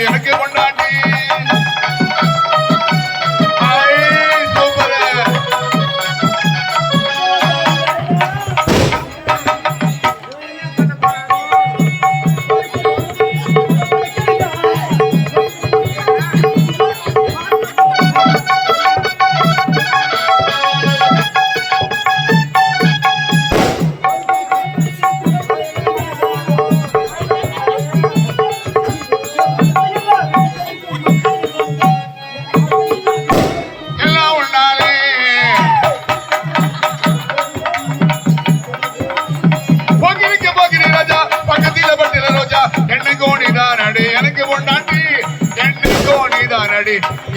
எனக்கு கொண்டாட்டி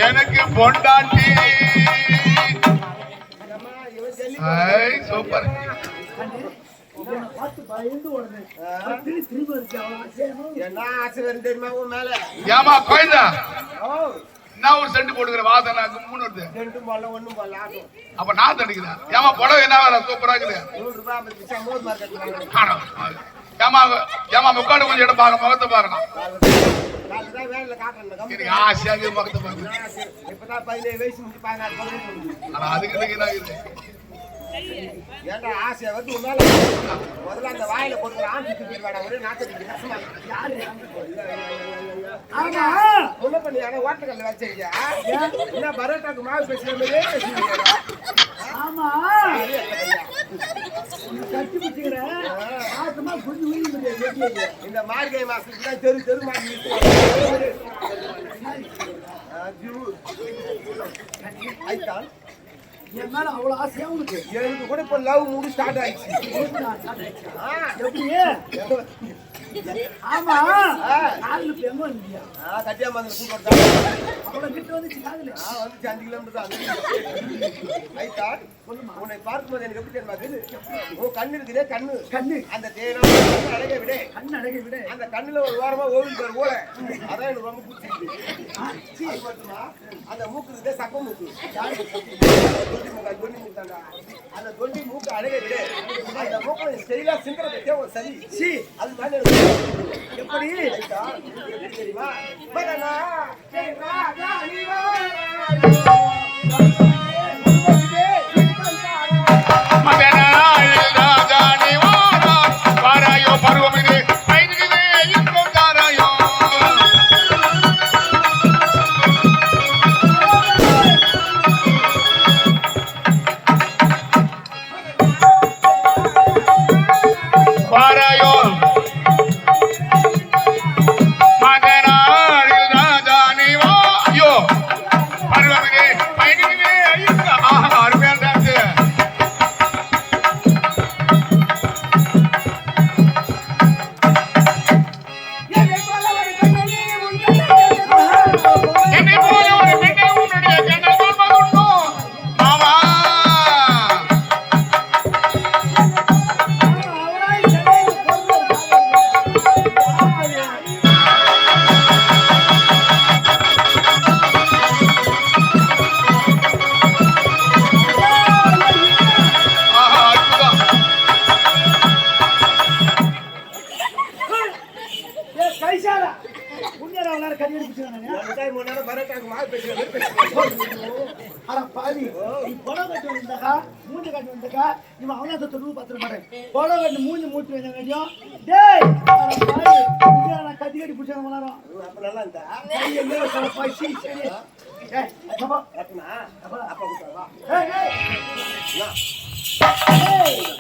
எனக்கு பொண்டாட்டி சூப்பர். ஏமா கோயந்தா நான் ஒரு செண்டு போட்டுக்கிற வாசனை மூணு வருது அப்ப நான் தடிக்கிறேன். ஏமா புடவை என்ன வேலை சூப்பரா இருக்குது. ஏமா ஏமா முக்காடு கொஞ்சம் இடம் பாக்க முகத்தை பாக்கணும். ஆசையாக முகத்தை பாக்கணும். அதுக்கு ஏன்டா ஆசையா வந்து உன்னால முதல்ல அந்த வாயில போட்டு ஒரே நாட்டு ஒண்ணு பண்ணி ஓட்டக்கல்ல வச்சிருக்கியா என்ன பரோட்டாக்கு மாவு பேசுற மாதிரியே பேசுறீங்க. ஆமா கட்டி பிடிக்கிறேன் இந்த மார்கை மாசத்துக்கு தான் தெரு தெரு மாட்டி ஐத்தான் என் மேல அவ்வளவு ஆசையா உனக்கு. எனக்கு கூட இப்ப லவ் மூடு ஸ்டார்ட் ஆயிடுச்சு. எப்படி? ஆமா காதுல எங்க வந்தியா? கட்டியா மாதிரி கூப்பிட்டு அவ்வளவு கிட்ட வந்துச்சு காதுல. வந்து 5 கிலோமீட்டர் தான். ஐத்தா உன்னை பார்க்கும்போது எனக்கு எப்படி தெரியுமா? ஓ கண்ணு இருக்குதே கண்ணு கண்ணு அந்த தேனம் கண்ணு அழகை விட கண்ணு அழகை விட அந்த கண்ணுல ஒரு வாரமா ஓவிப்பார் போல அதான் எனக்கு ரொம்ப பிடிச்சிருக்கு. அந்த மூக்கு இருக்குதே சப்ப மூக்கு தொண்டி மூக்கு அந்த தொண்டி மூக்கு அழகை விட அந்த மூக்கு ஸ்டைலா சிந்தனை ஒரு சரி சி அது தானே எப்படி தெரியுமா? மூஞ்சி மூட்டு கத்தி கட்டி பிடிச்சா நல்லா இருந்தா Hey!